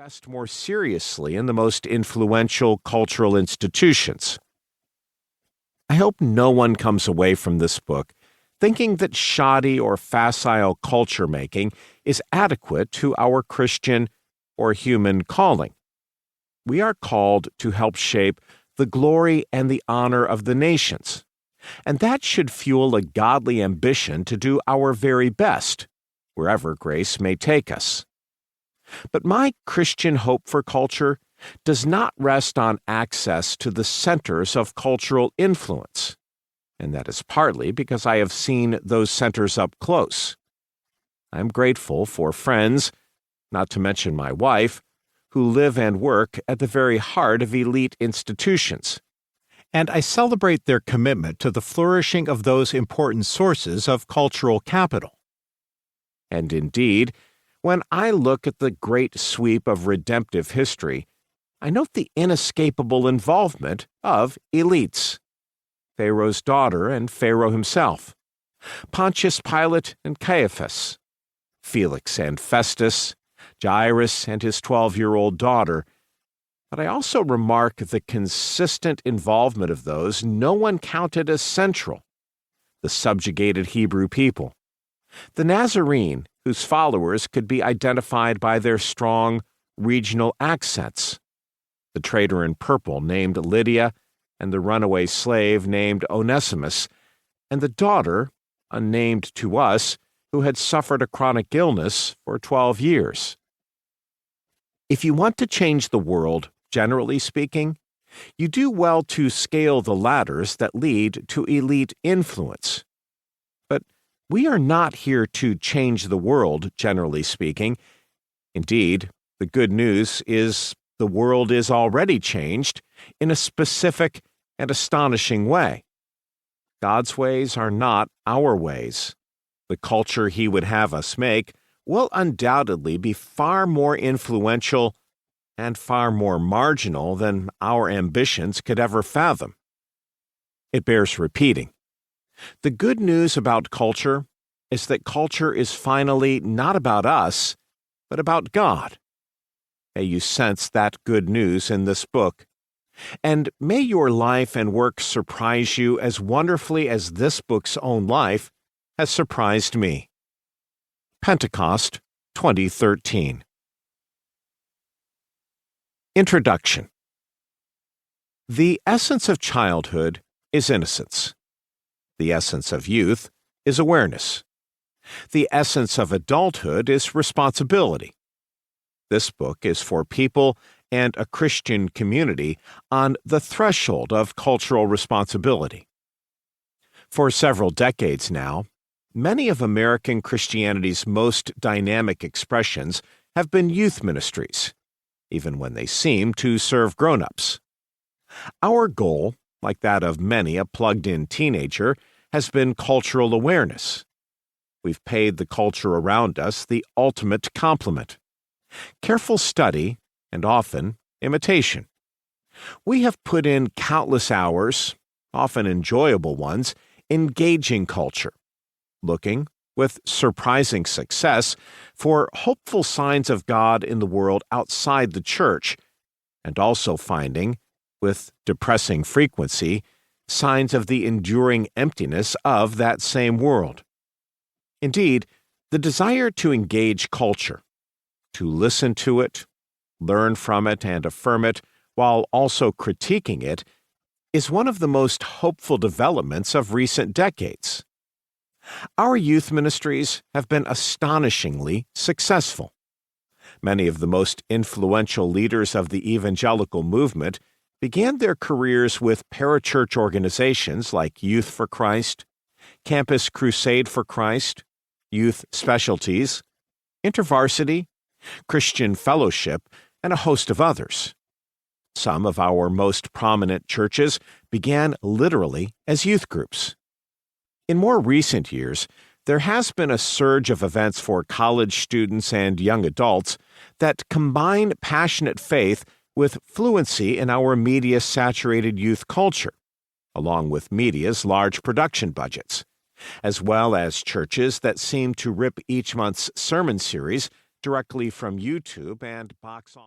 invest more seriously in the most influential cultural institutions. I hope no one comes away from this book thinking that shoddy or facile culture making is adequate to our Christian or human calling. We are called to help shape the glory and the honor of the nations, and that should fuel a godly ambition to do our very best, wherever grace may take us. But my Christian hope for culture does not rest on access to the centers of cultural influence, and that is partly because I have seen those centers up close. I am grateful for friends, not to mention my wife, who live and work at the very heart of elite institutions, and I celebrate their commitment to the flourishing of those important sources of cultural capital. And indeed, when I look at the great sweep of redemptive history, I note the inescapable involvement of elites. Pharaoh's daughter and Pharaoh himself, Pontius Pilate and Caiaphas, Felix and Festus, Jairus and his 12-year-old daughter. But I also remark the consistent involvement of those no one counted as central: the subjugated Hebrew people, the Nazarene, whose followers could be identified by their strong regional accents, the trader in purple named Lydia, and the runaway slave named Onesimus, and the daughter, unnamed to us, who had suffered a chronic illness for 12 years. If you want to change the world, generally speaking, you do well to scale the ladders that lead to elite influence. But we are not here to change the world, generally speaking. Indeed, the good news is the world is already changed in a specific and astonishing way. God's ways are not our ways. The culture He would have us make will undoubtedly be far more influential and far more marginal than our ambitions could ever fathom. It bears repeating. The good news about culture is that culture is finally not about us, but about God. May you sense that good news in this book, and may your life and work surprise you as wonderfully as this book's own life has surprised me. Pentecost, 2013. Introduction. The essence of childhood is innocence. The essence of youth is awareness. The essence of adulthood is responsibility. This book is for people and a Christian community on the threshold of cultural responsibility. For several decades now, many of American Christianity's most dynamic expressions have been youth ministries, even when they seem to serve grown-ups. Our goal, like that of many a plugged-in teenager, has been cultural awareness. We've paid the culture around us the ultimate compliment: careful study and often imitation. We have put in countless hours, often enjoyable ones, engaging culture, looking, with surprising success, for hopeful signs of God in the world outside the church, and also finding, with depressing frequency, signs of the enduring emptiness of that same world. Indeed, the desire to engage culture, to listen to it, learn from it, and affirm it, while also critiquing it, is one of the most hopeful developments of recent decades. Our youth ministries have been astonishingly successful. Many of the most influential leaders of the evangelical movement began their careers with parachurch organizations like Youth for Christ, Campus Crusade for Christ, Youth Specialties, InterVarsity, Christian Fellowship, and a host of others. Some of our most prominent churches began literally as youth groups. In more recent years, there has been a surge of events for college students and young adults that combine passionate faith with fluency in our media-saturated youth culture, along with media's large production budgets, as well as churches that seem to rip each month's sermon series directly from YouTube and box office.